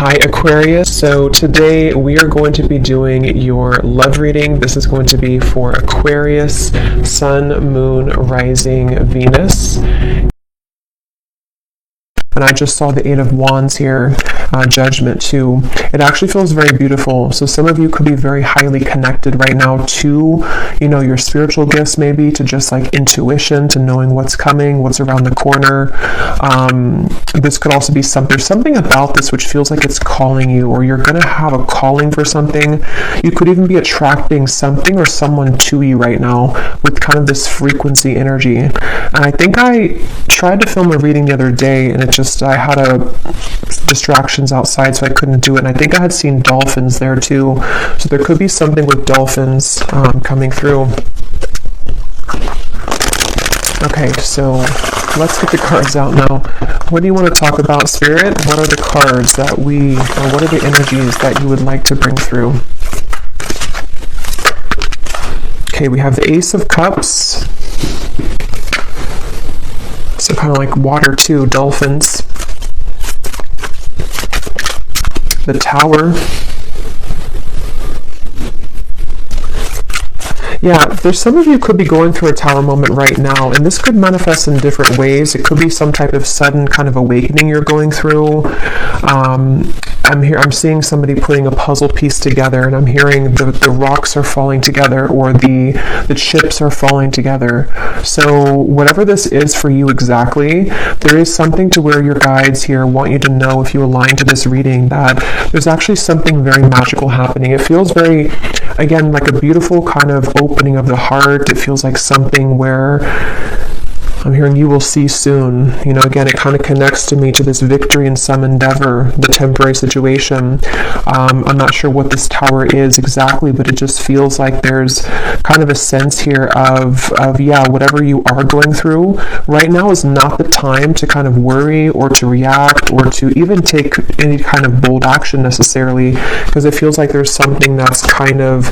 Hi Aquarius, so today we are going to be doing your love reading. This is going to be for Aquarius, Sun, Moon, Rising, Venus. And I just saw the Eight of Wands here, Judgment too. It actually feels very beautiful. So some of you could be very highly connected right now to, your spiritual gifts, maybe to just like intuition, to knowing what's coming, what's around the corner. This could also be there's something about this which feels like it's calling you, or you're going to have a calling for something. You could even be attracting something or someone to you right now with kind of this frequency energy. And I think I tried to film a reading the other day, and I had distractions outside, so I couldn't do it. And I think I had seen dolphins there too. So there could be something with dolphins coming through. Okay, so let's get the cards out now. What do you want to talk about, Spirit? What are the cards that or what are the energies that you would like to bring through? Okay, we have the Ace of Cups. So kind of like water too, dolphins. The Tower. Yeah, there's some of you could be going through a Tower moment right now, and this could manifest in different ways. It could be some type of sudden kind of awakening you're going through. I'm seeing somebody putting a puzzle piece together, and I'm hearing the rocks are falling together, or the chips are falling together. So whatever this is for you exactly, there is something to where your guides here want you to know, if you align to this reading, that there's actually something very magical happening. It feels very, again, like a beautiful kind of opening of the heart. It feels like something where I'm hearing you will see soon. Again, it kind of connects to me to this victory in some endeavor, the temporary situation. I'm not sure what this tower is exactly, but it just feels like there's kind of a sense here of whatever you are going through right now is not the time to kind of worry or to react or to even take any kind of bold action necessarily, because it feels like there's something that's kind of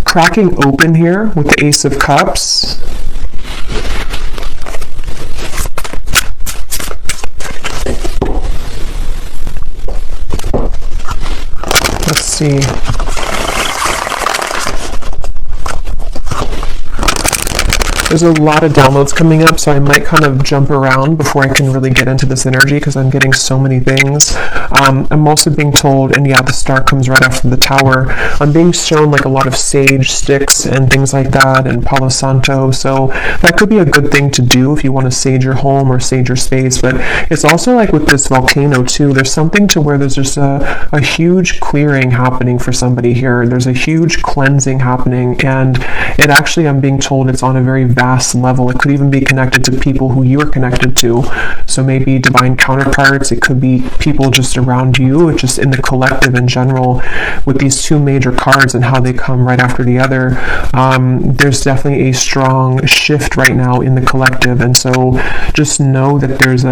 cracking open here with the Ace of Cups. Let's see. There's a lot of downloads coming up, so I might kind of jump around before I can really get into this energy, because I'm getting so many things. I'm also being told, and yeah, the star comes right after the Tower. I'm being shown like a lot of sage sticks and things like that, and Palo Santo, so that could be a good thing to do if you want to sage your home or sage your space. But it's also like with this volcano too, there's something to where there's just a huge clearing happening for somebody here. There's a huge cleansing happening, and it actually, I'm being told, it's on a very vast level. It could even be connected to people who you are connected to. So maybe divine counterparts. It could be people just around you. It's just in the collective in general. With these two major cards and how they come right after the other, there's definitely a strong shift right now in the collective. And so just know that there's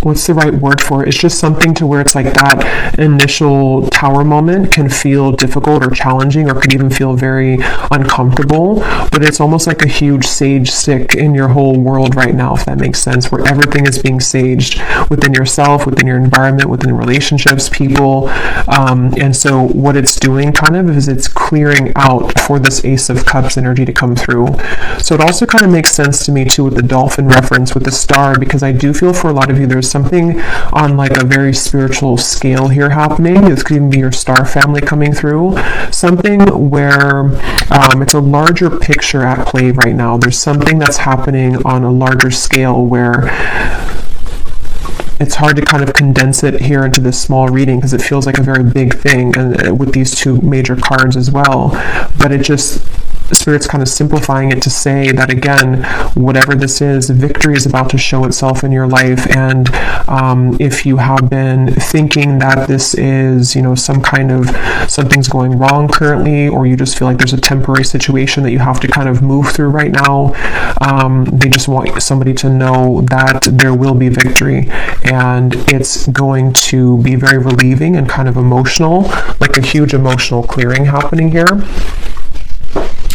what's the right word for it? It's just something to where it's like that initial Tower moment can feel difficult or challenging, or could even feel very uncomfortable, but it's almost like a huge sage stick in your whole world right now, if that makes sense, where everything is being saged within yourself, within your environment, within relationships, people, and so what it's doing kind of is it's clearing out for this Ace of Cups energy to come through. So it also kind of makes sense to me too with the dolphin reference with the star, because I do feel for a lot of you there's something on like a very spiritual scale here happening. This could even be your star family coming through. Something where it's a larger picture at play right now. There's something that's happening on a larger scale where it's hard to kind of condense it here into this small reading, because it feels like a very big thing, and with these two major cards as well. But it just, Spirit's kind of simplifying it to say that, again, whatever this is, victory is about to show itself in your life. And if you have been thinking that this is, some kind of something's going wrong currently, or you just feel like there's a temporary situation that you have to kind of move through right now, they just want somebody to know that there will be victory, and it's going to be very relieving and kind of emotional, like a huge emotional clearing happening here.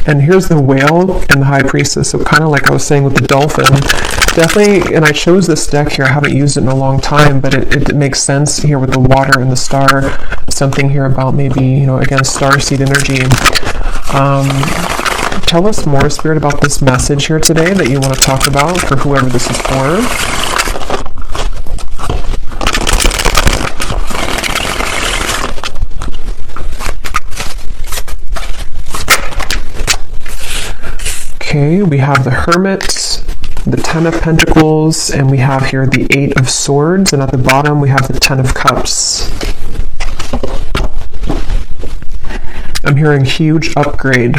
And here's the whale and the high priestess. So kind of like I was saying with the dolphin, definitely, and I chose this deck here. I haven't used it in a long time, but it makes sense here with the water and the star. Something here about maybe, you know, again, starseed energy. Tell us more, Spirit, about this message here today that you want to talk about for whoever this is for. Okay, we have the Hermit, the Ten of Pentacles, and we have here the Eight of Swords, and at the bottom we have the Ten of Cups. I'm hearing huge upgrade.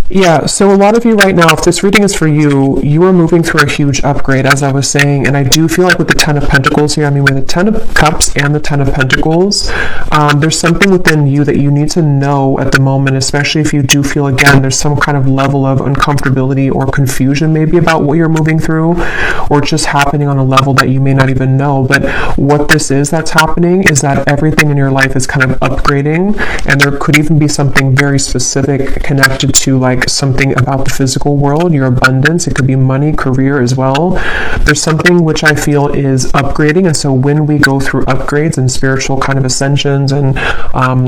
Yeah, so a lot of you right now, if this reading is for you, you are moving through a huge upgrade, as I was saying, and I do feel like with the Ten of Pentacles here, I mean, with the Ten of Cups and the Ten of Pentacles, there's something within you that you need to know at the moment, especially if you do feel, again, there's some kind of level of uncomfortability or confusion maybe about what you're moving through, or just happening on a level that you may not even know. But what this is that's happening is that everything in your life is kind of upgrading, and there could even be something very specific connected to, like, something about the physical world, your abundance. It could be money, career as well. There's something which I feel is upgrading, and so when we go through upgrades and spiritual kind of ascensions and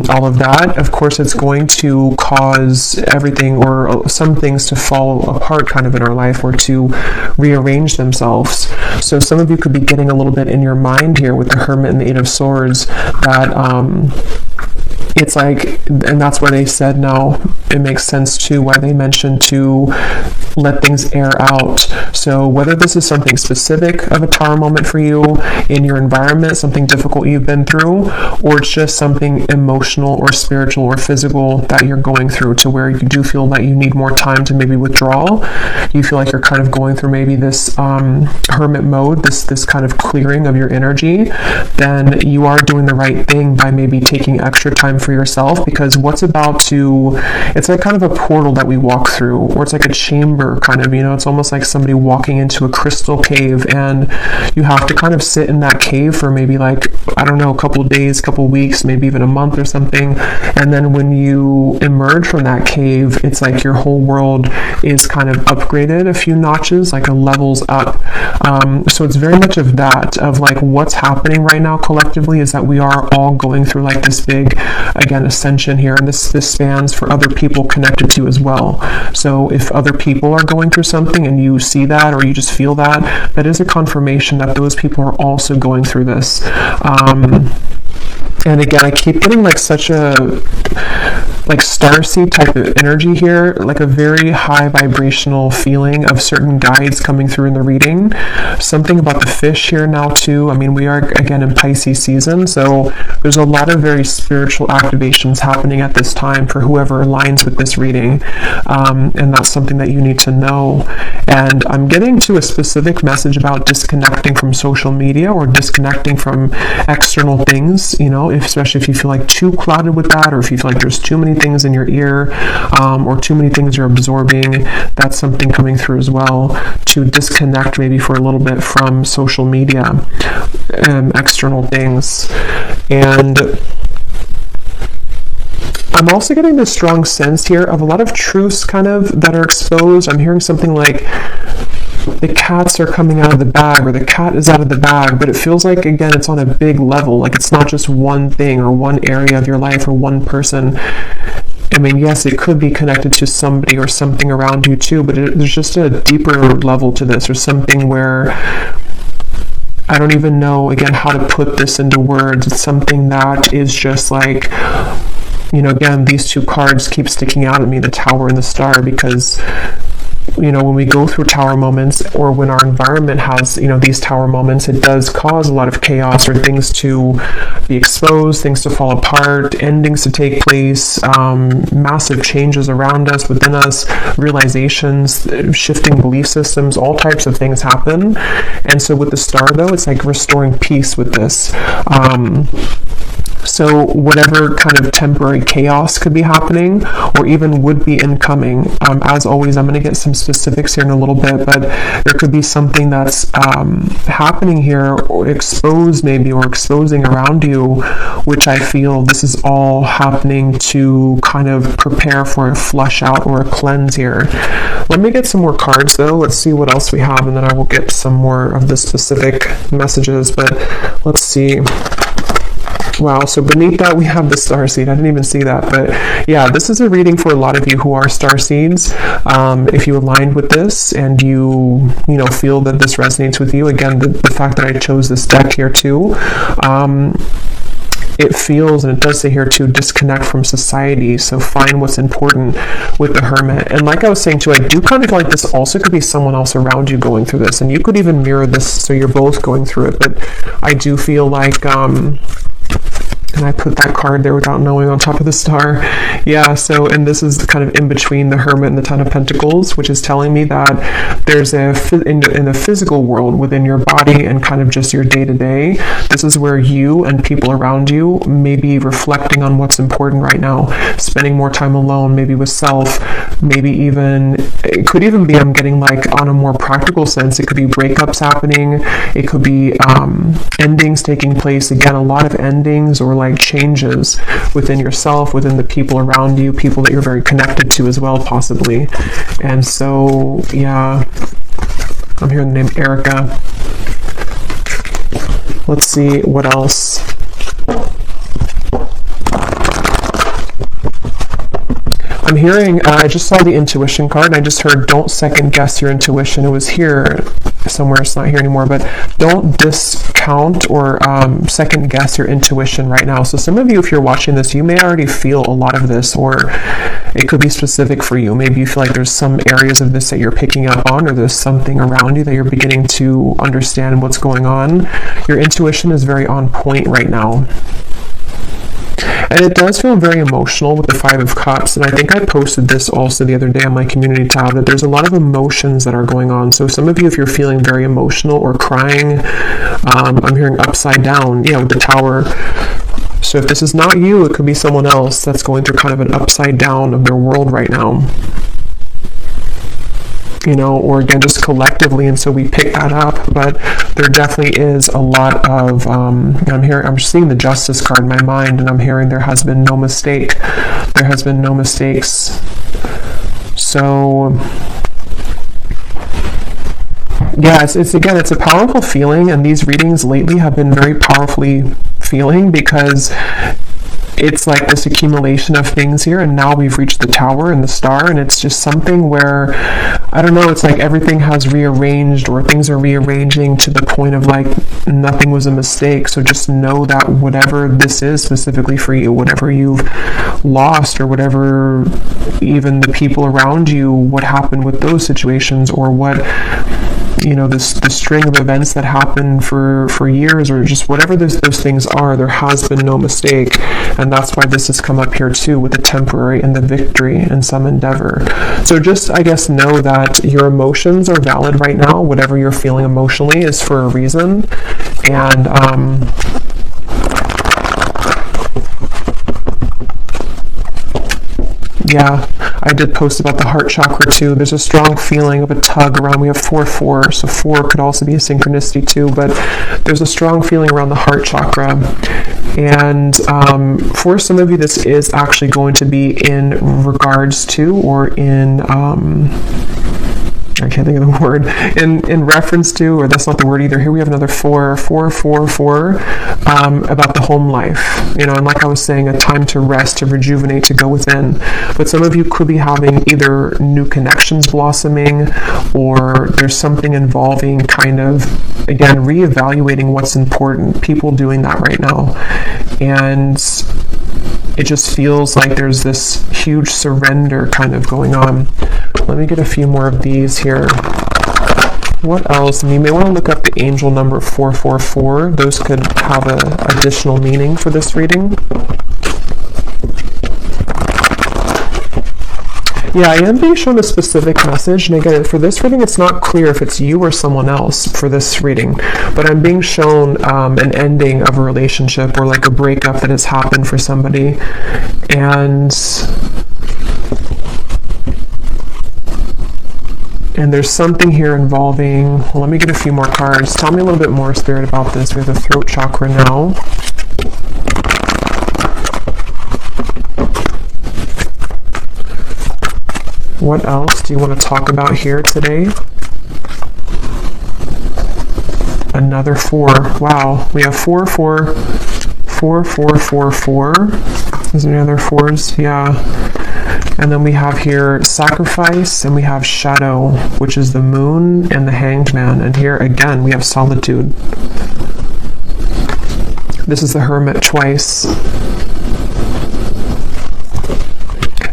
all of that, of course it's going to cause everything or some things to fall apart kind of in our life or to rearrange themselves. So some of you could be getting a little bit in your mind here with the Hermit and the Eight of Swords that it's like, and that's why they said now it makes sense too why they mentioned to let things air out. So whether this is something specific of a tower moment for you in your environment, something difficult you've been through, or it's just something emotional or spiritual or physical that you're going through to where you do feel that you need more time to maybe withdraw. You feel like you're kind of going through maybe this hermit mode, this kind of clearing of your energy, then you are doing the right thing by maybe taking extra time for yourself, because what's about to, it's like kind of a portal that we walk through, or it's like a chamber kind of, you know, it's almost like somebody walking into a crystal cave, and you have to kind of sit in that cave for maybe, like, I don't know, a couple of days, couple of weeks, maybe even a month or something, and then when you emerge from that cave, it's like your whole world is kind of upgraded a few notches, like a levels up. So it's very much of that, of like what's happening right now collectively is that we are all going through like this big, again, ascension here, and this spans for other people connected to you as well. So if other people are going through something and you see that, or you just feel that, that is a confirmation that those people are also going through this. And again, I keep getting like such a like starseed type of energy here, like a very high vibrational feeling of certain guides coming through in the reading. Something about the fish here now too. I mean, we are again in Pisces season, so there's a lot of very spiritual activations happening at this time for whoever aligns with this reading, and that's something that you need to know. And I'm getting to a specific message about disconnecting from social media or disconnecting from external things, you know, especially if you feel like too clouded with that, or if you feel like there's too many things in your ear, or too many things you're absorbing. That's something coming through as well, to disconnect maybe for a little bit from social media and external things. And I'm also getting this strong sense here of a lot of truths kind of that are exposed. I'm hearing something like the cats are coming out of the bag, or the cat is out of the bag, but it feels like, again, it's on a big level. Like it's not just one thing or one area of your life or one person. I mean, yes, it could be connected to somebody or something around you too, but there's just a deeper level to this, or something where I don't even know, again, how to put this into words. It's something that is just like, you know, again, these two cards keep sticking out at me, the Tower and the Star, because, you know, when we go through tower moments, or when our environment has, you know, these tower moments, it does cause a lot of chaos, or things to be exposed, things to fall apart, endings to take place, massive changes around us, within us, realizations, shifting belief systems, all types of things happen. And so with the Star, though, it's like restoring peace with this. So whatever kind of temporary chaos could be happening or even would be incoming, as always, I'm going to get some specifics here in a little bit, but there could be something that's happening here or exposed maybe or exposing around you, which I feel this is all happening to kind of prepare for a flush out or a cleanse here. Let me get some more cards though. Let's see what else we have, and then I will get some more of the specific messages, but let's see. Wow, so beneath that we have the starseed. I didn't even see that, but yeah, this is a reading for a lot of you who are starseeds. If you aligned with this and you feel that this resonates with you, again, the fact that I chose this deck here too, it feels, and it does say here too, disconnect from society. So find what's important with the Hermit. And like I was saying too, I do kind of feel like this also could be someone else around you going through this, and you could even mirror this, so you're both going through it. But I do feel like and I put that card there without knowing on top of the star. Yeah, so, and this is kind of in between the Hermit and the Ten of Pentacles, which is telling me that there's in the physical world within your body and kind of just your day-to-day, this is where you and people around you may be reflecting on what's important right now, spending more time alone, maybe with self, maybe even, it could even be, I'm getting like on a more practical sense, it could be breakups happening, it could be endings taking place, again, a lot of endings or like changes within yourself, within the people around you, people that you're very connected to as well, possibly. And so, yeah, I'm hearing the name Erica. Let's see what else. I'm hearing, I just saw the intuition card, and I just heard, don't second guess your intuition. It was here somewhere, it's not here anymore, but don't discount or second guess your intuition right now. So some of you, if you're watching this, you may already feel a lot of this, or it could be specific for you. Maybe you feel like there's some areas of this that you're picking up on, or there's something around you that you're beginning to understand what's going on. Your intuition is very on point right now. And it does feel very emotional with the Five of Cups. And I think I posted this also the other day on my community tab, that there's a lot of emotions that are going on. So some of you, if you're feeling very emotional or crying, I'm hearing upside down, with the Tower. So if this is not you, it could be someone else that's going through kind of an upside down of their world right now. Or again, just collectively, and so we pick that up. But there definitely is a lot of, I'm seeing the Justice card in my mind, and I'm hearing there has been no mistake. There has been no mistakes. So, yeah, it's a powerful feeling, and these readings lately have been very powerfully feeling, because it's like this accumulation of things here, and now we've reached the Tower and the Star, and it's just something where, I don't know, it's like everything has rearranged, or things are rearranging to the point of like nothing was a mistake. So just know that whatever this is specifically for you, whatever you've lost, or whatever, even the people around you, what happened with those situations, or what, the string of events that happened for years, or just whatever those things are, there has been no mistake. And that's why this has come up here too, with the temporary and the victory in some endeavor. So just, I guess, know that your emotions are valid right now. Whatever you're feeling emotionally is for a reason. And yeah, I did post about the heart chakra too. There's a strong feeling of a tug around. We have 4-4, so 4 could also be a synchronicity too, but there's a strong feeling around the heart chakra. And for some of you, this is actually going to be in regards to, or in, I can't think of the word, in reference to, or that's not the word either. Here we have another 4, about the home life, and like I was saying, a time to rest, to rejuvenate, to go within. But some of you could be having either new connections blossoming, or there's something involving kind of, again, reevaluating what's important. People doing that right now. And it just feels like there's this huge surrender kind of going on. Let me get a few more of these here. What else? And you may want to look up the angel number 444. Those could have an additional meaning for this reading. Yeah, I am being shown a specific message, and again, for this reading, it's not clear if it's you or someone else for this reading, but I'm being shown an ending of a relationship or like a breakup that has happened for somebody, and there's something here involving, well, let me get a few more cards. Tell me a little bit more, Spirit, about this. We have the throat chakra now. What else do you want to talk about here today? Another 4. Wow, we have 4, 4, 4, 4, 4, 4. Is there any other 4s? Yeah. And then we have here sacrifice, and we have shadow, which is the moon and the hanged man. And here again, we have solitude. This is the hermit twice.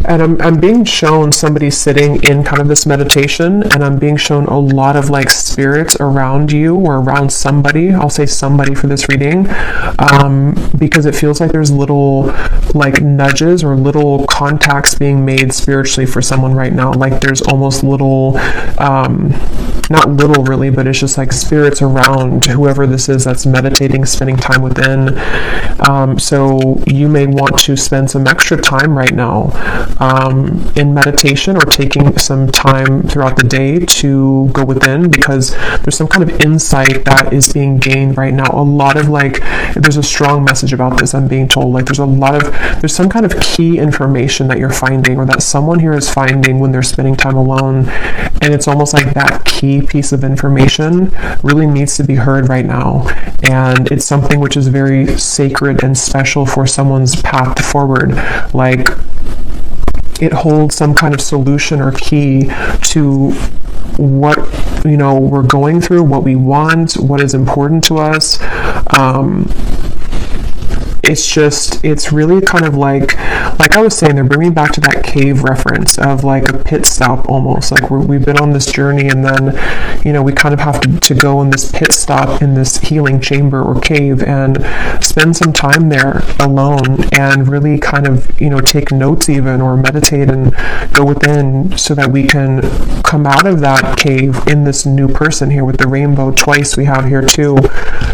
And I'm being shown somebody sitting in kind of this meditation, and I'm being shown a lot of like spirits around you or around somebody. I'll say somebody for this reading, because it feels like there's little like nudges or little contacts being made spiritually for someone right now. Like there's almost little, not little really, but it's just like spirits around whoever this is that's meditating, spending time within. So you may want to spend some extra time right now in meditation, or taking some time throughout the day to go within, because there's some kind of insight that is being gained right now. A lot of like, there's a strong message about this, I'm being told. Like there's some kind of key information that you're finding, or that someone here is finding when they're spending time alone, and it's almost like that key piece of information really needs to be heard right now, and it's something which is very sacred and special for someone's path forward. Like it holds some kind of solution or key to what, you know, we're going through, what we want, what is important to us. It's really kind of like I was saying, they're bringing back to that cave reference of like a pit stop almost. Like we've been on this journey, and then, you know, we kind of have to go in this pit stop in this healing chamber or cave and spend some time there alone and really kind of, you know, take notes even, or meditate and go within, so that we can come out of that cave in this new person here with the rainbow twice we have here too.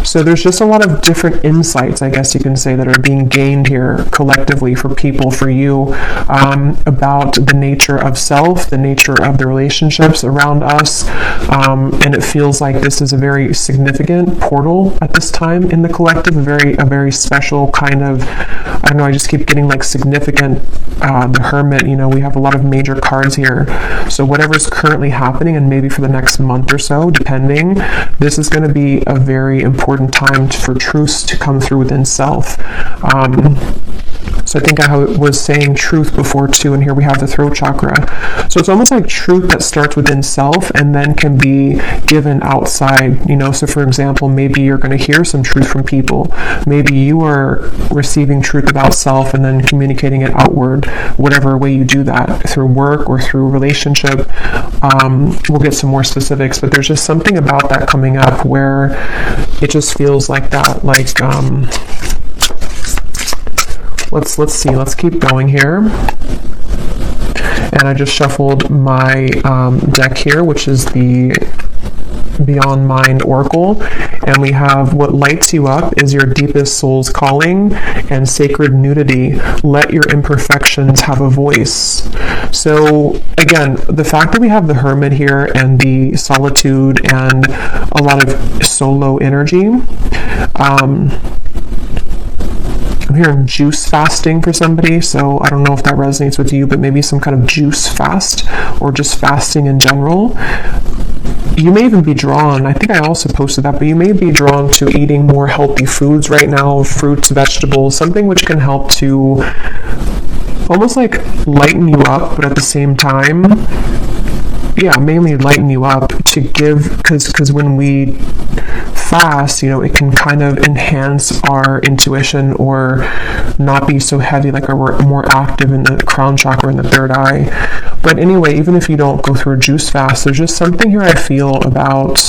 So there's just a lot of different insights, I guess you can say, that are being gained here collectively for people, for you, about the nature of self, the nature of the relationships around us, and it feels like this is a very significant portal at this time in the collective, a very special kind of, I don't know, I just keep getting like significant, the Hermit, you know, we have a lot of major cards here, so whatever's currently happening, and maybe for the next month or so, depending, this is going to be a very important time for truths to come through within self. So I think I was saying truth before too, and here we have the throat chakra. So it's almost like truth that starts within self and then can be given outside, you know. So for example, maybe you're going to hear some truth from people. Maybe you are receiving truth about self and then communicating it outward, whatever way you do that, through work or through relationship. We'll get some more specifics, but there's just something about that coming up where it just feels like that, like, let's see, let's keep going here. And I just shuffled my deck here, which is the Beyond Mind Oracle, and we have what lights you up is your deepest soul's calling and sacred nudity. Let your imperfections have a voice. So again, the fact that we have the Hermit here and the solitude and a lot of solo energy, I'm hearing juice fasting for somebody, so I don't know if that resonates with you, but maybe some kind of juice fast or just fasting in general. You may even be drawn, I think I also posted that, but you may be drawn to eating more healthy foods right now, fruits, vegetables, something which can help to almost like lighten you up, but at the same time, yeah, mainly lighten you up to give, because when we fast, you know, it can kind of enhance our intuition or not be so heavy, like we're more active in the crown chakra and the third eye. But anyway, even if you don't go through a juice fast, there's just something here I feel about,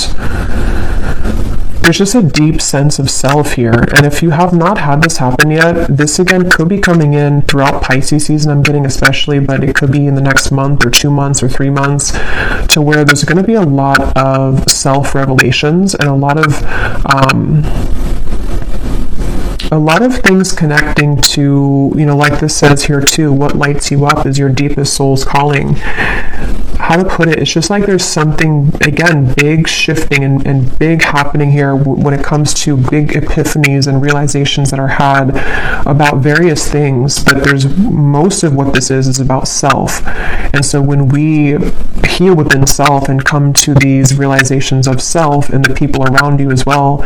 there's just a deep sense of self here. And if you have not had this happen yet, this again could be coming in throughout Pisces season, I'm getting especially, but it could be in the next month or 2 months or 3 months, to where there's going to be a lot of self-revelations and a lot of things connecting to, you know, like this says here too, what lights you up is your deepest soul's calling. How to put it, it's just like there's something, again, big shifting and big happening here when it comes to big epiphanies and realizations that are had about various things. But there's most of what this is about self. And so when we heal within self and come to these realizations of self and the people around you as well,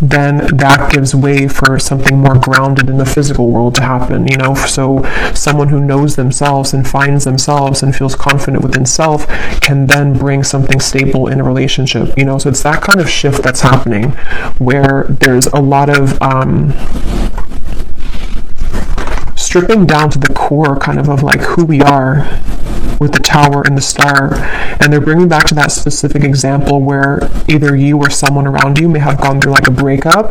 then that gives way for something more grounded in the physical world to happen, you know. So someone who knows themselves and finds themselves and feels confident within self can then bring something stable in a relationship, you know. So it's that kind of shift that's happening, where there's a lot of stripping down to the core kind of like who we are, with the tower and the star. And they're bringing back to that specific example where either you or someone around you may have gone through like a breakup.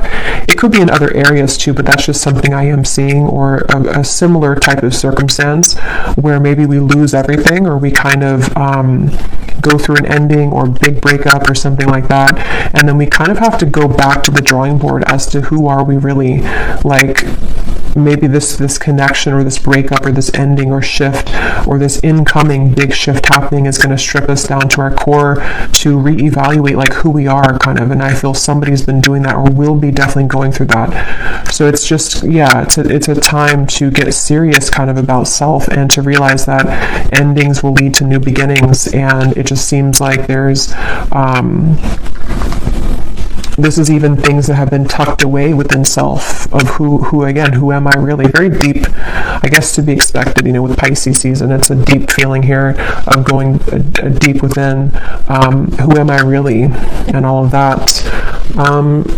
It could be in other areas too, but that's just something I am seeing, or a similar type of circumstance where maybe we lose everything, or we kind of go through an ending or big breakup or something like that, and then we kind of have to go back to the drawing board as to who are we really. Like, maybe this connection or this breakup or this ending or shift or this incoming big shift happening is going to strip us down to our core to reevaluate like who we are, kind of. And I feel somebody's been doing that, or will be definitely going through that. So it's just, yeah, it's a time to get serious kind of about self, and to realize that endings will lead to new beginnings. And it just seems like there's this is even things that have been tucked away within self, of who am I really? Very deep, I guess, to be expected, you know, with Pisces season. It's a deep feeling here of going deep within, who am I really, and all of that.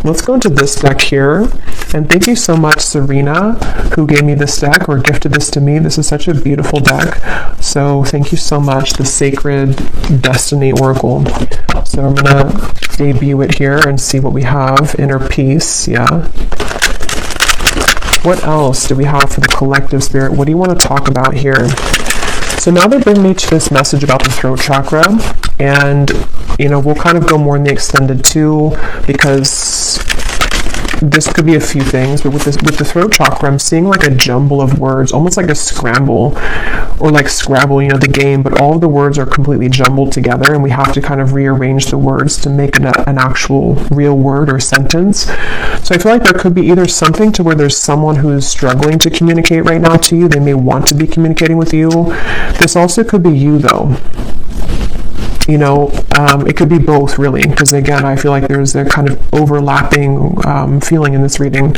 Let's go into this deck here. And thank you so much, Serena, who gave me this deck or gifted this to me. This is such a beautiful deck. So thank you so much, the Sacred Destiny Oracle. So I'm going to debut it here and see what we have. Inner Peace, yeah. What else do we have for the collective spirit? What do you want to talk about here? So now they bring me to this message about the throat chakra, and, you know, we'll kind of go more in the extended too, because this could be a few things, but with the throat chakra, I'm seeing like a jumble of words, almost like a scramble, or like Scrabble, you know, the game, but all of the words are completely jumbled together, and we have to kind of rearrange the words to make an actual real word or sentence. So I feel like there could be either something to where there's someone who is struggling to communicate right now to you. They may want to be communicating with you. This also could be you, though. You know, it could be both, really, because again, I feel like there's a kind of overlapping feeling in this reading.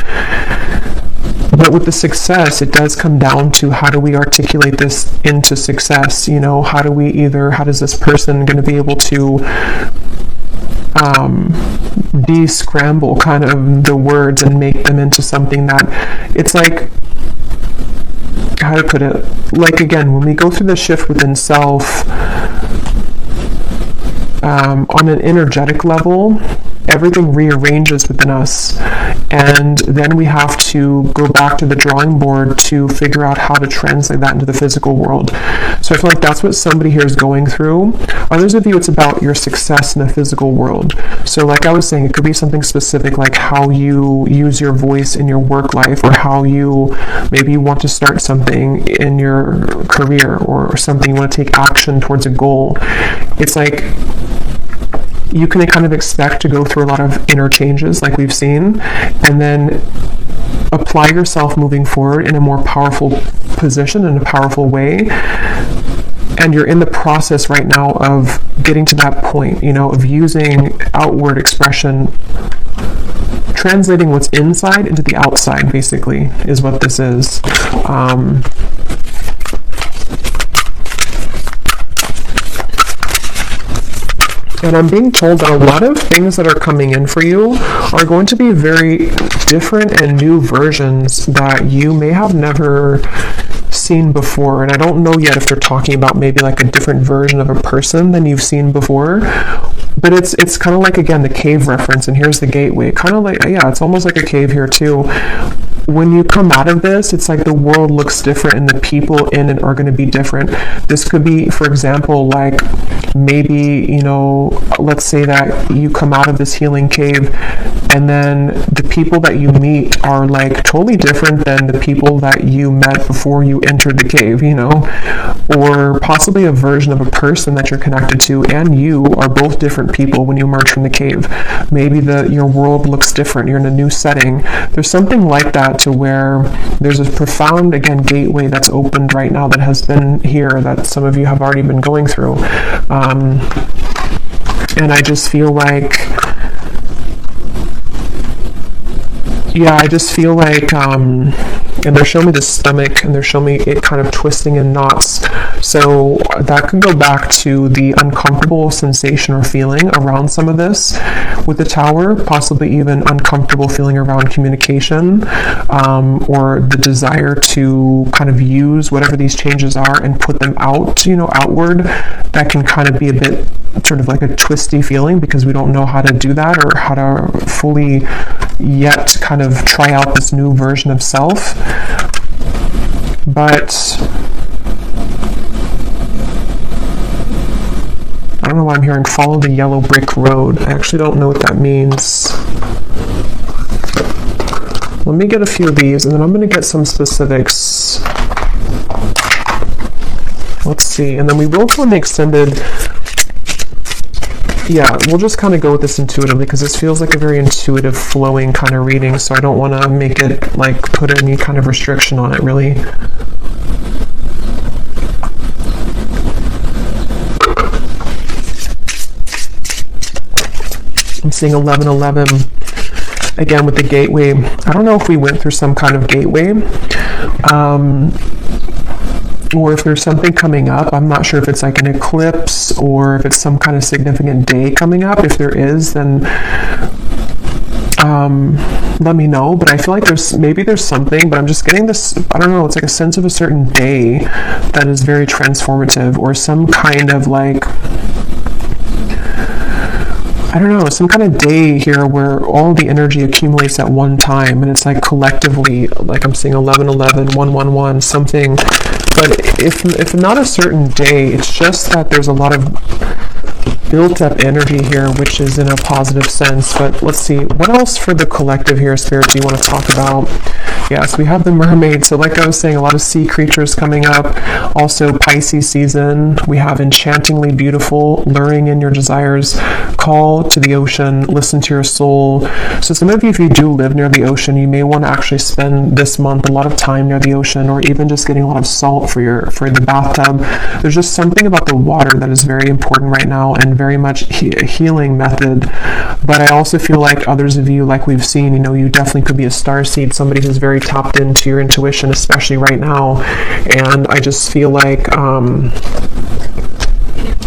But with the success, it does come down to how do we articulate this into success? You know, how does this person going to be able to de-scramble kind of the words and make them into something that it's like, how to put it, like, again, when we go through the shift within self, on an energetic level, everything rearranges within us, and then we have to go back to the drawing board to figure out how to translate that into the physical world. So I feel like that's what somebody here is going through. Others of you, it's about your success in the physical world. So like I was saying, it could be something specific, like how you use your voice in your work life, or how maybe you want to start something in your career, or something you want to take action towards a goal. It's like you can kind of expect to go through a lot of inner changes like we've seen, and then apply yourself moving forward in a more powerful position, in a powerful way. And you're in the process right now of getting to that point, you know, of using outward expression, translating what's inside into the outside, basically, is what this is. And I'm being told that a lot of things that are coming in for you are going to be very different and new versions that you may have never seen before. And I don't know yet if they're talking about maybe like a different version of a person than you've seen before. But it's kind of like, again, the cave reference, and here's the gateway. Kind of like, yeah, it's almost like a cave here too. When you come out of this, it's like the world looks different and the people in it are going to be different. This could be, for example, like maybe, you know, let's say that you come out of this healing cave and then the people that you meet are like totally different than the people that you met before you entered the cave, you know, or possibly a version of a person that you're connected to and you are both different people when you emerge from the cave. Maybe your world looks different. You're in a new setting. There's something like that, to where there's a profound, again, gateway that's opened right now that has been here, that some of you have already been going through. And I just feel like, yeah, I just feel like, and they're showing me the stomach, and they're showing me it kind of twisting in knots. So that could go back to the uncomfortable sensation or feeling around some of this with the Tower, possibly even uncomfortable feeling around communication, or the desire to kind of use whatever these changes are and put them out, you know, outward. That can kind of be a bit sort of like a twisty feeling, because we don't know how to do that or how to fully yet kind of try out this new version of self. But I don't know why I'm hearing follow the yellow brick road. I actually don't know what that means. Let me get a few of these, and then I'm going to get some specifics. Let's see. And then we will go in the extended. Yeah, we'll just kind of go with this intuitively, because this feels like a very intuitive, flowing kind of reading, so I don't want to make it, like, put any kind of restriction on it, really. I'm seeing 1111, again, with the gateway. I don't know if we went through some kind of gateway, or if there's something coming up. I'm not sure if it's like an eclipse or if it's some kind of significant day coming up. If there is, then let me know. But I feel like there's something, but I'm just getting this, I don't know, it's like a sense of a certain day that is very transformative, or some kind of like, I don't know, some kind of day here where all the energy accumulates at one time, and it's like collectively, like I'm seeing 1111, 111, something. But if not a certain day, it's just that there's a lot of built up energy here, which is in a positive sense. But let's see, what else for the collective here, Spirit, do you want to talk about? Yes, we have the mermaid. So like I was saying, a lot of sea creatures coming up. Also Pisces season. We have enchantingly beautiful, luring in your desires, call to the ocean, listen to your soul. So some of you, if you do live near the ocean, you may want to actually spend this month a lot of time near the ocean, or even just getting a lot of salt for the bathtub. There's just something about the water that is very important right now, and very much a healing method. But I also feel like others of you, like we've seen, you know, you definitely could be a starseed, somebody who's very tapped into your intuition, especially right now. And I just feel like,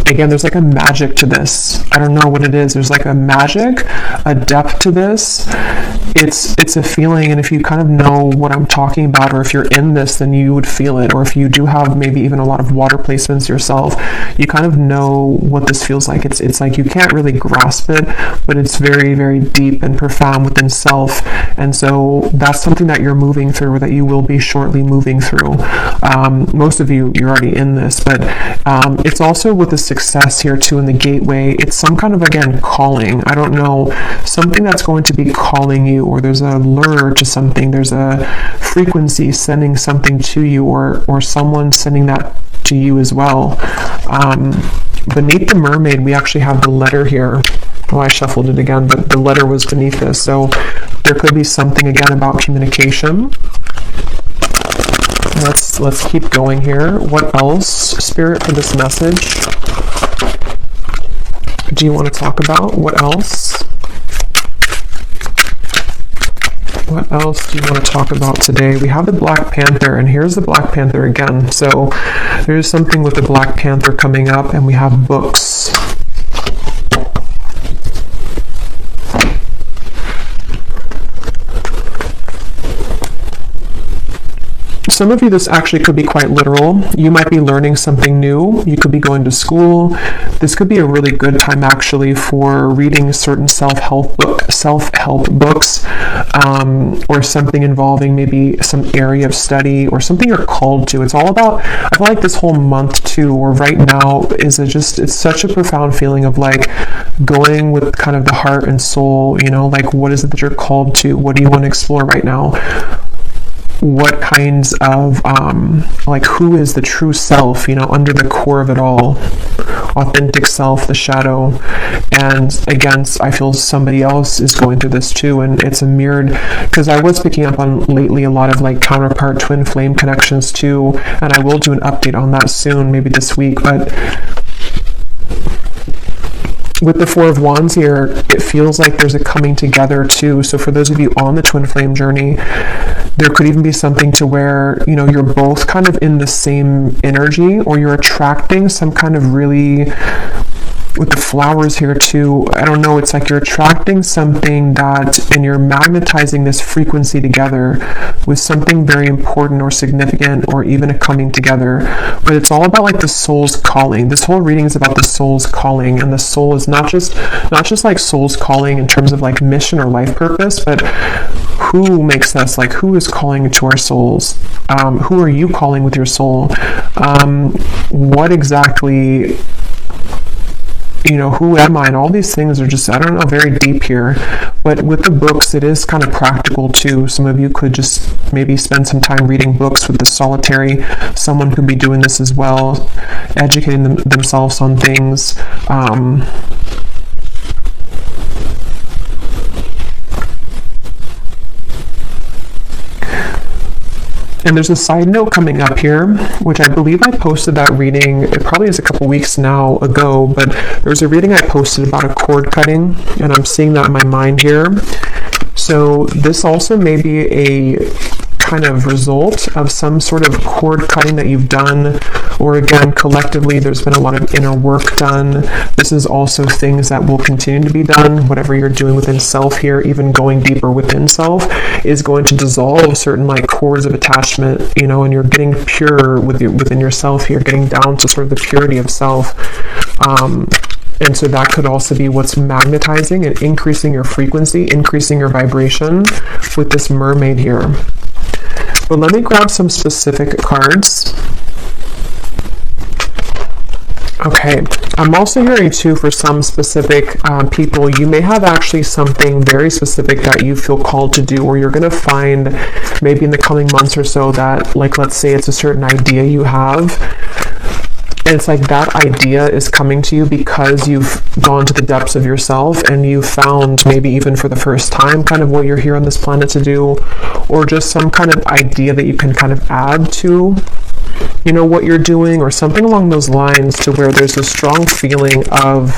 again, there's like a magic to this. I don't know what it is. There's like a magic, a depth to this. It's a feeling, and if you kind of know what I'm talking about, or if you're in this, then you would feel it. Or if you do have maybe even a lot of water placements yourself, you kind of know what this feels like. It's like you can't really grasp it, but it's very, very deep and profound within self. And so that's something that you're moving through, or that you will be shortly moving through. Most of you, you're already in this, but it's also with the success here too in the gateway. It's some kind of, again, calling. I don't know, something that's going to be calling you, or there's a lure to something. There's a frequency sending something to you, or someone sending that to you as well. Beneath the mermaid, we actually have the letter here. Oh, I shuffled it again, but the letter was beneath this. So there could be something, again, about communication. Let's keep going here. What else, Spirit, for this message do you want to talk about? What else? What else do you want to talk about today? We have the Black Panther, and here's the Black Panther again. So there's something with the Black Panther coming up, and we have books. some of you, this actually could be quite literal. You might be learning something new. You could be going to school. This could be a really good time actually for reading certain self-help books, or something involving maybe some area of study or something you're called to. It's all about, I feel like this whole month too, or right now, is it's such a profound feeling of like going with kind of the heart and soul, you know, like what is it that you're called to? What do you want to explore right now? What kinds of, like, who is the true self, you know, under the core of it all? Authentic self, the shadow. And again, I feel somebody else is going through this too, and it's a mirrored, because I was picking up on lately a lot of like counterpart twin flame connections too, and I will do an update on that soon, maybe this week. But with the Four of Wands here, it feels like there's a coming together too. So for those of you on the twin flame journey, there could even be something to where, you know, you're both kind of in the same energy, or you're attracting some kind of really, with the flowers here too, I don't know, it's like you're attracting something that, and you're magnetizing this frequency together with something very important or significant, or even a coming together. But it's all about like the soul's calling. This whole reading is about the soul's calling, and the soul is not just like soul's calling in terms of like mission or life purpose, but who makes us, like who is calling to our souls? Who are you calling with your soul? What exactly, you know, who am I? And all these things are just, I don't know, very deep here. But with the books, it is kind of practical too. Some of you could just maybe spend some time reading books with the solitary. Someone could be doing this as well, educating themselves on things. And there's a side note coming up here, which I believe I posted that reading, it probably is a couple weeks now ago, but there's a reading I posted about a cord cutting, and I'm seeing that in my mind here. So this also may be a kind of result of some sort of cord cutting that you've done, or again, collectively, there's been a lot of inner work done. This is also things that will continue to be done. Whatever you're doing within self here, even going deeper within self, is going to dissolve certain like cords of attachment, you know, and you're getting pure within yourself here, getting down to sort of the purity of self. And so that could also be what's magnetizing and increasing your frequency, increasing your vibration with this mermaid here. But let me grab some specific cards. Okay, I'm also hearing too, for some specific people, you may have actually something very specific that you feel called to do, or you're going to find maybe in the coming months or so that, like, let's say it's a certain idea you have, and it's like that idea is coming to you because you've gone to the depths of yourself and you found, maybe even for the first time, kind of what you're here on this planet to do, or just some kind of idea that you can kind of add to, you know, what you're doing, or something along those lines, to where there's a strong feeling of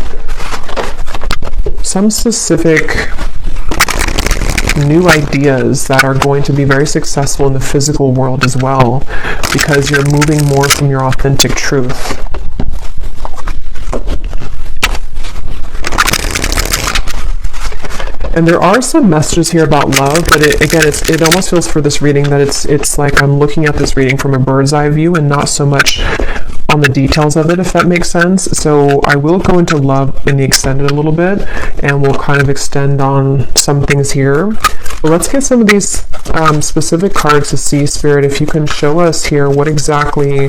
some specific new ideas that are going to be very successful in the physical world as well, because you're moving more from your authentic truth. And there are some messages here about love, but it almost feels for this reading that it's like I'm looking at this reading from a bird's eye view and not so much on the details of it, if that makes sense. So I will go into love in the extended a little bit, and we'll kind of extend on some things here. But let's get some of these specific cards to see, Spirit, if you can show us here what exactly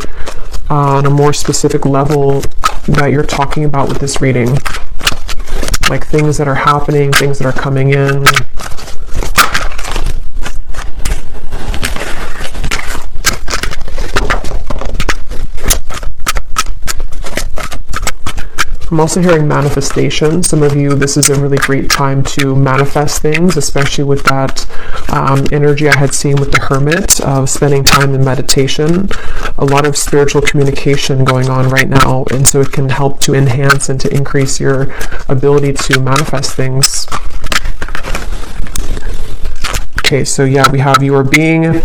on a more specific level that you're talking about with this reading. Like things that are happening, things that are coming in. I'm also hearing manifestation. Some of you, this is a really great time to manifest things, especially with that energy I had seen with the Hermit of spending time in meditation. A lot of spiritual communication going on right now, and so it can help to enhance and to increase your ability to manifest things. Okay, so yeah, we have you are being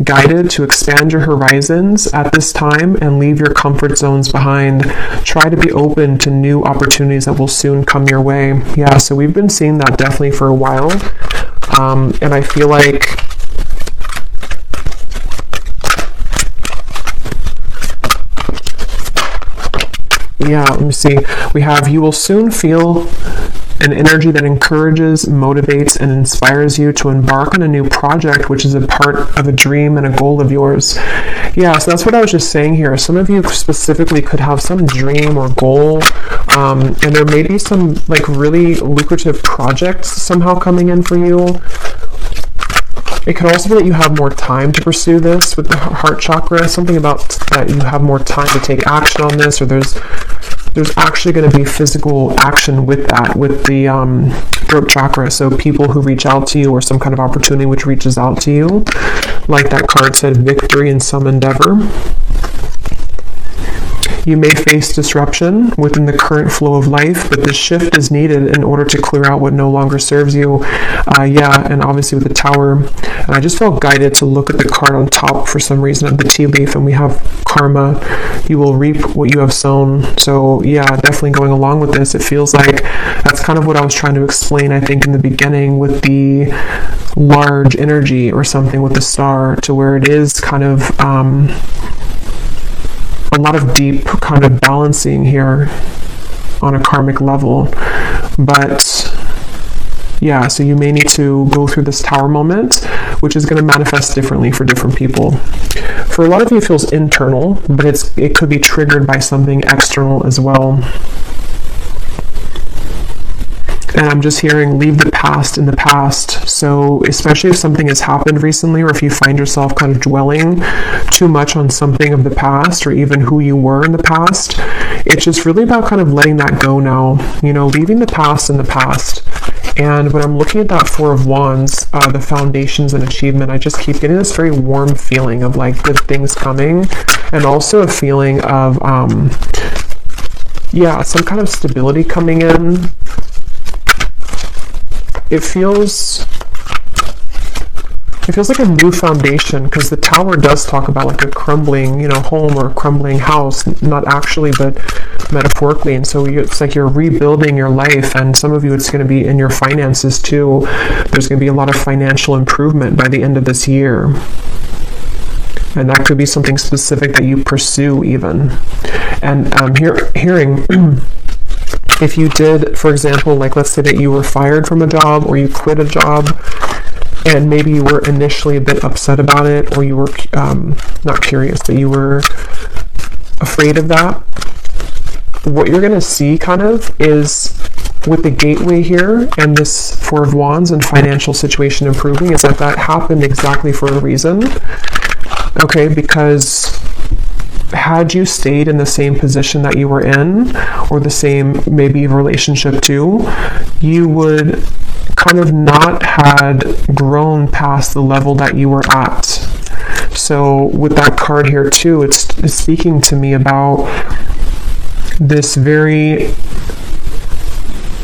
guided to expand your horizons at this time and leave your comfort zones behind. Try to be open to new opportunities that will soon come your way. Yeah, so we've been seeing that definitely for a while. And I feel like Yeah, let me see. We have, you will soon feel an energy that encourages, motivates, and inspires you to embark on a new project, which is a part of a dream and a goal of yours. Yeah, so that's what I was just saying here. Some of you specifically could have some dream or goal, and there may be some like really lucrative projects somehow coming in for you. It could also be that you have more time to pursue this with the heart chakra, something about that you have more time to take action on this, or there's actually going to be physical action with that, with the throat chakra. So people who reach out to you, or some kind of opportunity which reaches out to you, like that card said, victory in some endeavor. You may face disruption within the current flow of life, but this shift is needed in order to clear out what no longer serves you. Yeah, and obviously with the Tower. And I just felt guided to look at the card on top for some reason of the tea leaf, and we have karma. You will reap what you have sown. So yeah, definitely going along with this, it feels like that's kind of what I was trying to explain, I think, in the beginning with the large energy or something with the star, to where it is kind of a lot of deep kind of balancing here on a karmic level. But yeah, so you may need to go through this Tower moment, which is going to manifest differently for different people. For a lot of you, it feels internal, but it could be triggered by something external as well. And I'm just hearing, leave the past in the past. So especially if something has happened recently, or if you find yourself kind of dwelling too much on something of the past, or even who you were in the past, it's just really about kind of letting that go now, you know, leaving the past in the past. And when I'm looking at that Four of Wands, the foundations and achievement, I just keep getting this very warm feeling of like good things coming, and also a feeling of, yeah, some kind of stability coming in. It feels like a new foundation, because the Tower does talk about like a crumbling, you know, home or a crumbling house, not actually, but metaphorically. And so it's like you're rebuilding your life, and some of you, it's going to be in your finances too. There's going to be a lot of financial improvement by the end of this year. And that could be something specific that you pursue even. And I'm hearing... If you did, for example, like let's say that you were fired from a job, or you quit a job, and maybe you were initially a bit upset about it, or you were not curious, but you were afraid of that, what you're going to see kind of is with the gateway here and this Four of Wands and financial situation improving, is that happened exactly for a reason. Okay, because had you stayed in the same position that you were in, or the same maybe relationship too, you would kind of not had grown past the level that you were at. So with that card here too, it's speaking to me about this very,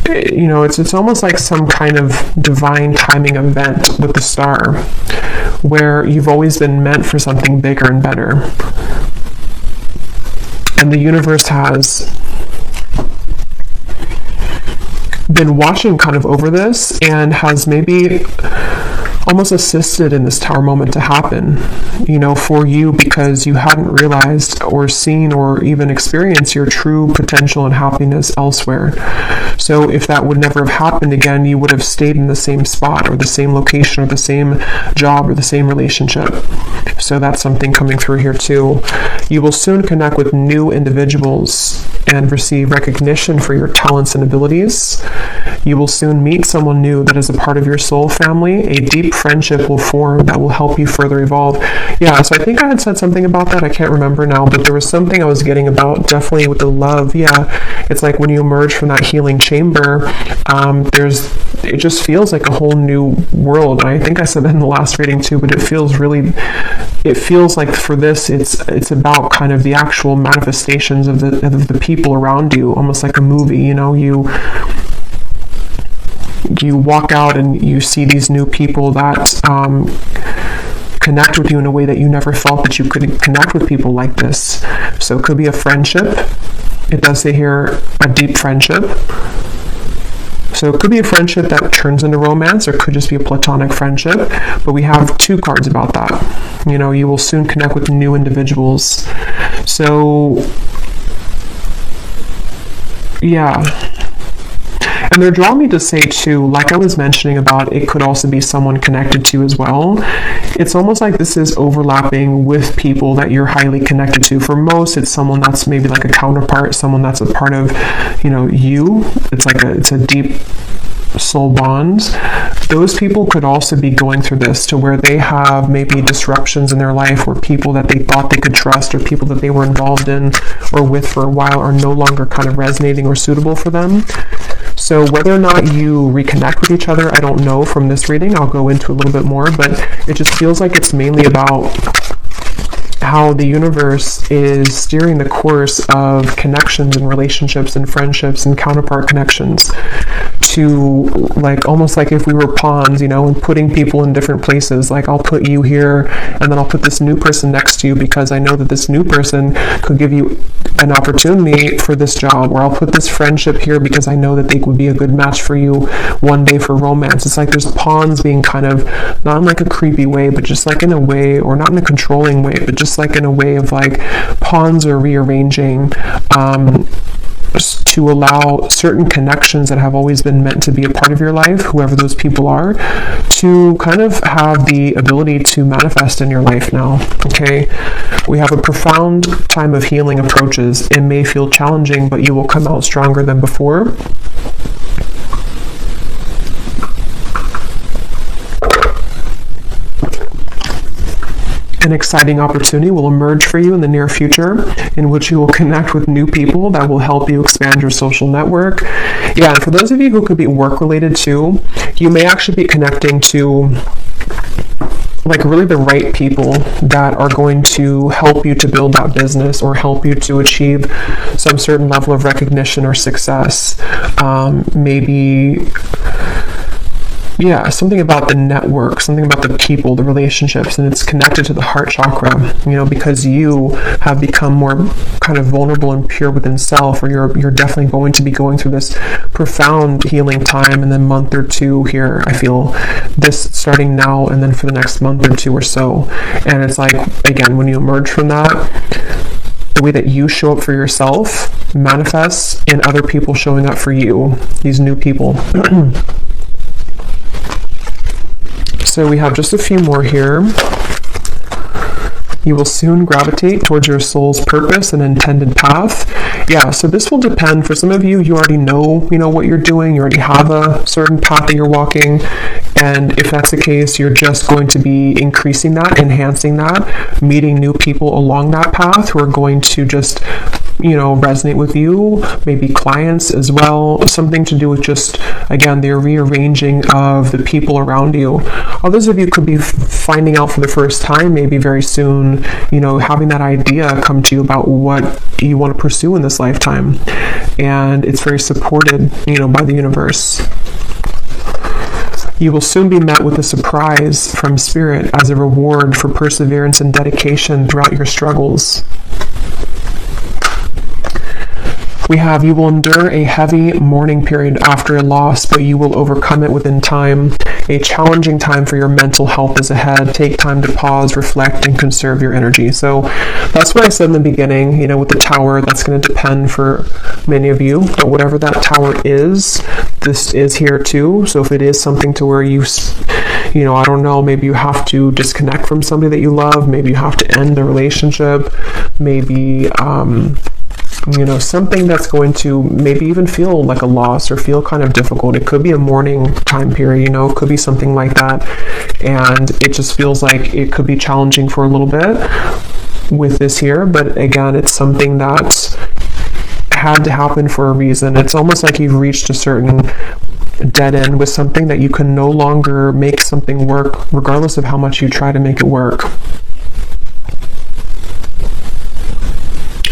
you know, it's almost like some kind of divine timing event with the star, where you've always been meant for something bigger and better. And the universe has been watching kind of over this, and has maybe almost assisted in this Tower moment to happen, you know, for you, because you hadn't realized or seen or even experienced your true potential and happiness elsewhere. So if that would never have happened again, you would have stayed in the same spot, or the same location, or the same job, or the same relationship. So that's something coming through here too. You will soon connect with new individuals and receive recognition for your talents and abilities. You will soon meet someone new that is a part of your soul family. A deep friendship will form that will help you further evolve. Yeah, so I think I had said something about that. I can't remember now, but there was something I was getting about, definitely with the love. Yeah, it's like when you emerge from that healing chamber, it just feels like a whole new world. And I think I said that in the last reading too, but it feels like for this, it's about kind of the actual manifestations of the people around you, almost like a movie, you know. You walk out and you see these new people that connect with you in a way that you never felt that you could connect with people like this. So it could be a friendship. It does say here a deep friendship. So it could be a friendship that turns into romance, or it could just be a platonic friendship. But we have two cards about that. You know, you will soon connect with new individuals. So yeah. And they're drawing me to say too, like I was mentioning about, it could also be someone connected to as well. It's almost like this is overlapping with people that you're highly connected to. For most, it's someone that's maybe like a counterpart, someone that's a part of, you. It's a deep soul bonds. Those people could also be going through this to where they have maybe disruptions in their life, where people that they thought they could trust or people that they were involved in or with for a while are no longer kind of resonating or suitable for them. So whether or not you reconnect with each other, I don't know from this reading. I'll go into a little bit more, but it just feels like it's mainly about how the universe is steering the course of connections and relationships and friendships and counterpart connections to, like, almost like if we were pawns, and putting people in different places. Like, I'll put you here and then I'll put this new person next to you because I know that this new person could give you an opportunity for this job, or I'll put this friendship here because I know that they would be a good match for you one day for romance. It's like there's pawns being kind of, not in like a creepy way, but just like in a way, or not in a controlling way, but just like in a way of like pawns are rearranging to allow certain connections that have always been meant to be a part of your life, whoever those people are, to kind of have the ability to manifest in your life now. Okay, we have a profound time of healing approaches. It may feel challenging, but you will come out stronger than before. An exciting opportunity will emerge for you in the near future, in which you will connect with new people that will help you expand your social network. Yeah, and for those of you who could be work related too, you may actually be connecting to like really the right people that are going to help you to build that business or help you to achieve some certain level of recognition or success. Yeah, something about the network, something about the people, the relationships, and it's connected to the heart chakra, because you have become more kind of vulnerable and pure within self, or you're definitely going to be going through this profound healing time in the month or two here. I feel this starting now and then for the next month or two or so. And it's like, again, when you emerge from that, the way that you show up for yourself manifests in other people showing up for you, these new people. So we have just a few more here. You will soon gravitate towards your soul's purpose and intended path. Yeah, so this will depend. For some of you, you already know, what you're doing. You already have a certain path that you're walking. And if that's the case, you're just going to be increasing that, enhancing that, meeting new people along that path who are going to just, resonate with you, maybe clients as well, something to do with just, again, the rearranging of the people around you. Others of you could be finding out for the first time, maybe very soon, having that idea come to you about what you want to pursue in this lifetime. And it's very supported, by the universe. You will soon be met with a surprise from Spirit as a reward for perseverance and dedication throughout your struggles. We have, you will endure a heavy mourning period after a loss, but you will overcome it within time. A challenging time for your mental health is ahead. Take time to pause, reflect, and conserve your energy. So that's what I said in the beginning, with the tower. That's going to depend for many of you, but whatever that tower is, this is here too. So if it is something to where you, I don't know, maybe you have to disconnect from somebody that you love, maybe you have to end the relationship, maybe, something that's going to maybe even feel like a loss or feel kind of difficult. It could be a mourning time period, it could be something like that. And it just feels like it could be challenging for a little bit with this here. But again, it's something that's had to happen for a reason. It's almost like you've reached a certain dead end with something that you can no longer make something work, regardless of how much you try to make it work.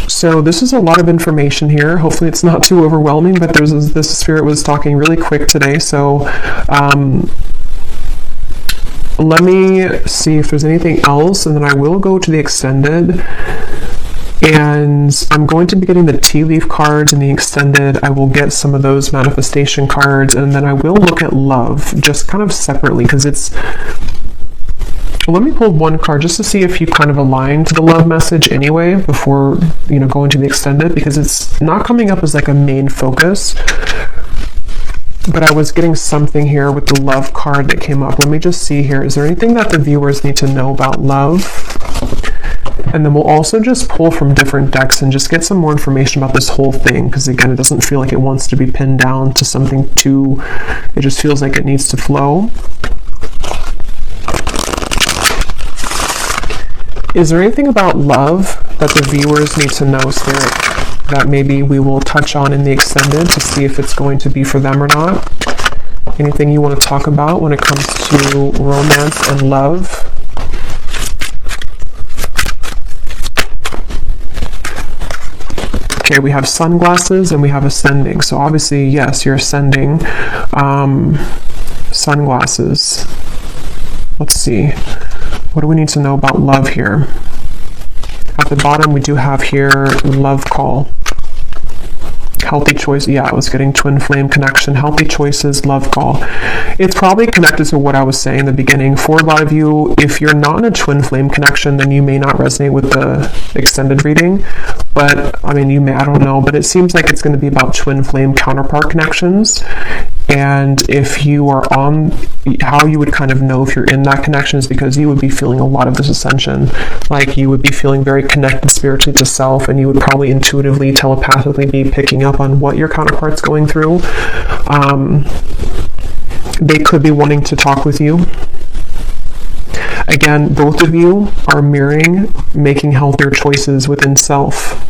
So this is a lot of information here. Hopefully it's not too overwhelming, but this Spirit was talking really quick today. So let me see if there's anything else, and then I will go to the extended. And I'm going to be getting the tea leaf cards in the extended. I will get some of those manifestation cards, and then I will look at love just kind of separately, because it's Well, let me pull one card just to see if you kind of align to the love message anyway before, going to the extended, because it's not coming up as like a main focus. But I was getting something here with the love card that came up. Let me just see here. Is there anything that the viewers need to know about love? And then we'll also just pull from different decks and just get some more information about this whole thing, because again, it doesn't feel like it wants to be pinned down to something it just feels like it needs to flow. Is there anything about love that the viewers need to know, Spirit, that maybe we will touch on in the extended to see if it's going to be for them or not? Anything you want to talk about when it comes to romance and love? Okay, we have sunglasses and we have ascending. So obviously, yes, you're ascending. Sunglasses. Let's see. What do we need to know about love here? At the bottom, we do have here love call. Healthy choice. Yeah, I was getting twin flame connection. Healthy choices, love call. It's probably connected to what I was saying in the beginning. For a lot of you, if you're not in a twin flame connection, then you may not resonate with the extended reading. But I mean, I don't know, but it seems like it's going to be about twin flame counterpart connections. And if you are on, how you would kind of know if you're in that connection is because you would be feeling a lot of this ascension. Like you would be feeling very connected spiritually to self, and you would probably intuitively, telepathically be picking up on what your counterpart's going through. They could be wanting to talk with you. Again, both of you are mirroring making healthier choices within self.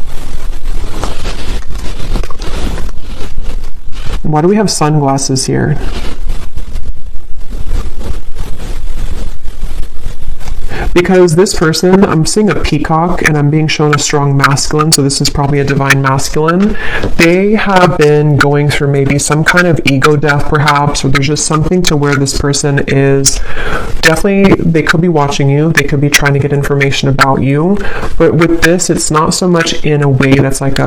Why do we have sunglasses here? Because this person, I'm seeing a peacock and I'm being shown a strong masculine, so this is probably a divine masculine. They have been going through maybe some kind of ego death perhaps, or there's just something to where this person is definitely, they could be watching you, they could be trying to get information about you, but with this, it's not so much in a way that's like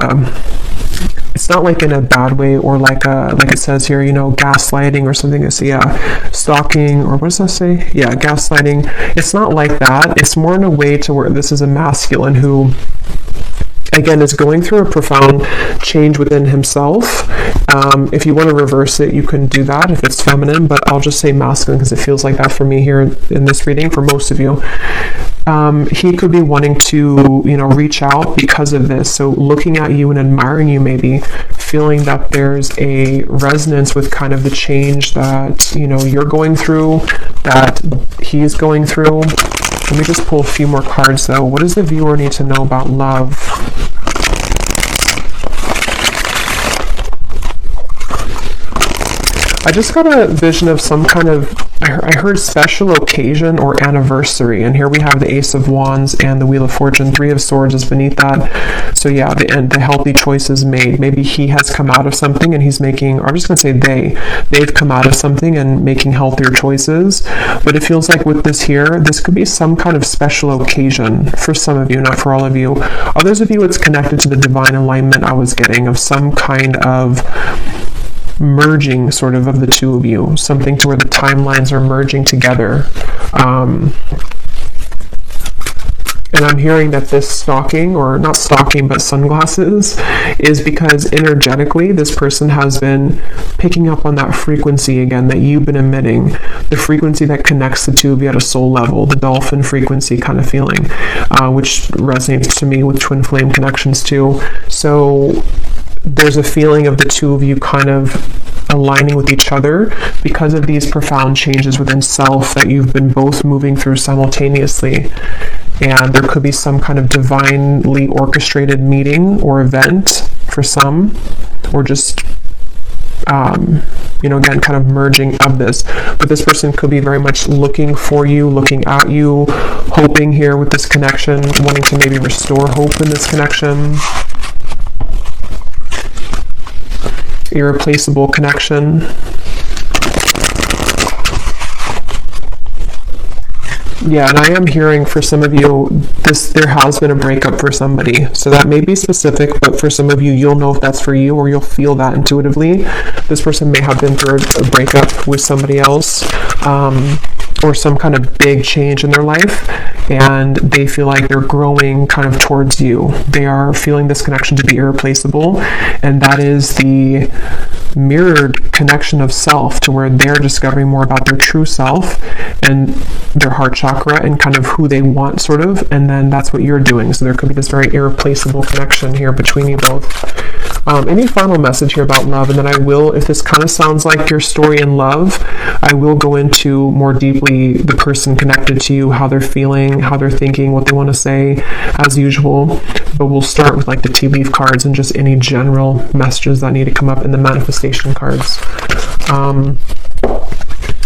it's not like in a bad way, or like it says here, gaslighting or something. It's stalking, or what does that say? Yeah, gaslighting. It's not like that. It's more in a way to where this is a masculine who, again, is going through a profound change within himself. If you want to reverse it, you can do that if it's feminine, but I'll just say masculine because it feels like that for me here in this reading for most of you. He could be wanting to, reach out because of this. So looking at you and admiring you, maybe feeling that there's a resonance with kind of the change that, you're going through, that he's going through. Let me just pull a few more cards though. What does the viewer need to know about love? I just got a vision of some kind of, I heard special occasion or anniversary, and here we have the Ace of Wands and the Wheel of Fortune. Three of Swords is beneath that. So yeah, the healthy choices made. Maybe he has come out of something and he's making, or I'm just going to say they've come out of something and making healthier choices. But it feels like with this here, this could be some kind of special occasion for some of you, not for all of you. Others of you, it's connected to the divine alignment I was getting of some kind of merging sort of the two of you, something to where the timelines are merging together. And I'm hearing that this stalking, or not stalking, but sunglasses, is because energetically this person has been picking up on that frequency again that you've been emitting, the frequency that connects the two of you at a soul level, the dolphin frequency kind of feeling, which resonates to me with twin flame connections too. So there's a feeling of the two of you kind of aligning with each other because of these profound changes within self that you've been both moving through simultaneously. And there could be some kind of divinely orchestrated meeting or event for some, or just again, kind of merging of this. But this person could be very much looking for you, looking at you, hoping here with this connection, wanting to maybe restore hope in this connection. Irreplaceable connection. Yeah, and I am hearing for some of you, there has been a breakup for somebody. So that may be specific, but for some of you, you'll know if that's for you, or you'll feel that intuitively. This person may have been through a breakup with somebody else. or some kind of big change in their life, and they feel like they're growing kind of towards you. They are feeling this connection to be irreplaceable, and that is the mirrored connection of self, to where they're discovering more about their true self and their heart chakra and kind of who they want, sort of, and then that's what you're doing. So there could be this very irreplaceable connection here between you both. Any final message here about love? And then I will, if this kind of sounds like your story in love, I will go into more deeply the person connected to you, how they're feeling, how they're thinking, what they want to say, as usual. But we'll start with like the tea leaf cards and just any general messages that need to come up in the manifestation cards.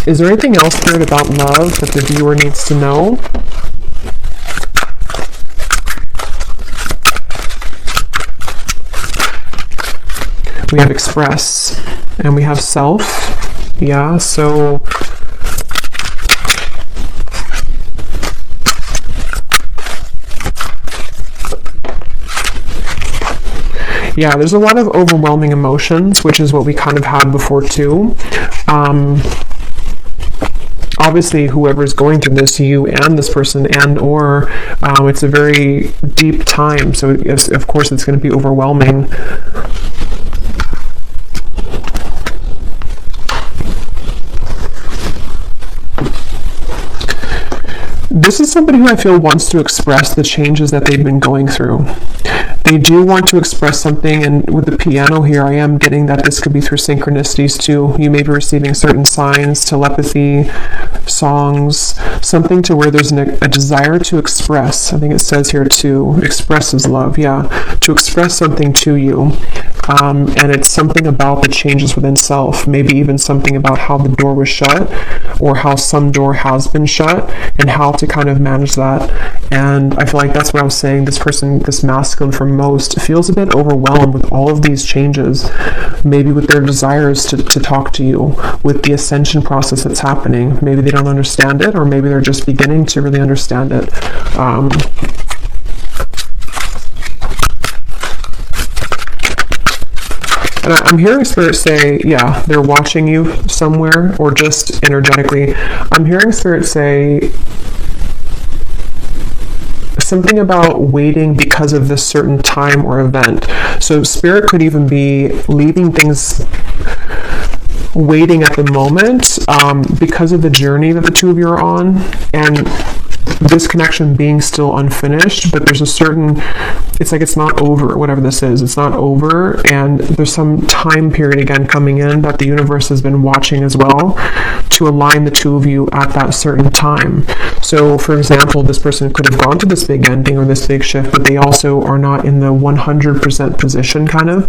Is there anything else, Spirit, about love that the viewer needs to know? We have express and we have self. Yeah, so yeah, there's a lot of overwhelming emotions, which is what we kind of had before too. Obviously, whoever's going through this, you and this person, and or it's a very deep time, so of course it's going to be overwhelming. This is somebody who I feel wants to express the changes that they've been going through. They do want to express something, and with the piano here, I am getting that this could be through synchronicities too. You may be receiving certain signs, telepathy, songs, something to where there's a desire to express. I think it says here to express is love, yeah, to express something to you. And it's something about the changes within self, maybe even something about how the door was shut, or how some door has been shut, and how to kind of manage that. And I feel like that's what I was saying. This person, this masculine for most, feels a bit overwhelmed with all of these changes, maybe with their desires to talk to you, with the ascension process that's happening. Maybe they don't understand it, or maybe they're just beginning to really understand it. And I'm hearing Spirit say, yeah, they're watching you somewhere, or just energetically. I'm hearing Spirit say something about waiting because of this certain time or event. So Spirit could even be leaving things waiting at the moment because of the journey that the two of you are on, and this connection being still unfinished, but there's a certain, it's like it's not over, whatever this is, it's not over, and there's some time period again coming in that the universe has been watching as well to align the two of you at that certain time. So for example, this person could have gone to this big ending or this big shift, but they also are not in the 100% position kind of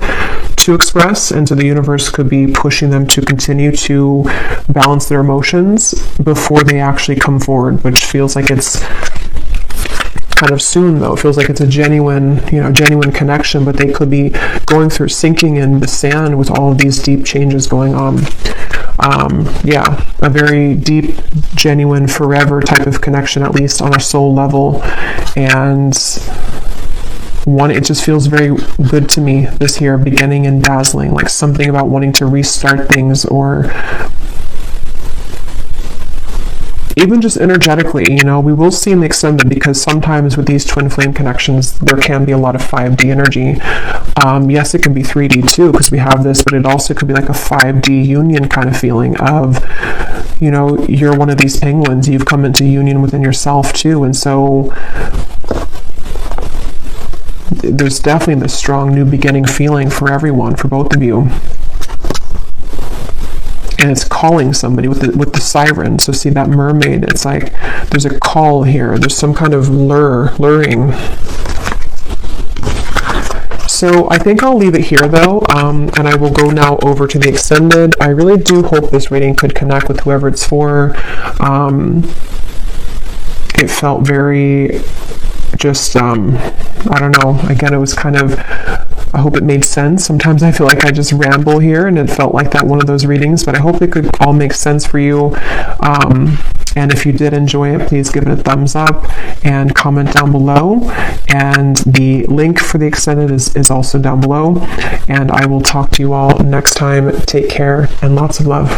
to express, and so the universe could be pushing them to continue to balance their emotions before they actually come forward, which feels like it's kind of soon though. It feels like it's a genuine connection, but they could be going through, sinking in the sand with all of these deep changes going on. Yeah, a very deep, genuine, forever type of connection, at least on a soul level. And one, it just feels very good to me this here, beginning and dazzling, like something about wanting to restart things, or even just energetically, we will see in the extended, because sometimes with these twin flame connections, there can be a lot of 5D energy. Yes, it can be 3D too, because we have this, but it also could be like a 5D union kind of feeling of, you're one of these penguins, you've come into union within yourself too, and so there's definitely this strong new beginning feeling for everyone, for both of you. And it's calling somebody with the siren. So see that mermaid, it's like there's a call here, there's some kind of luring. So I think I'll leave it here though, and I will go now over to the extended. I really do hope this reading could connect with whoever it's for. It felt very just, I don't know, again, it was kind of, I hope it made sense. Sometimes I feel like I just ramble here, and it felt like that one of those readings, but I hope it could all make sense for you. And if you did enjoy it, please give it a thumbs up and comment down below. And the link for the extended is also down below. And I will talk to you all next time. Take care and lots of love.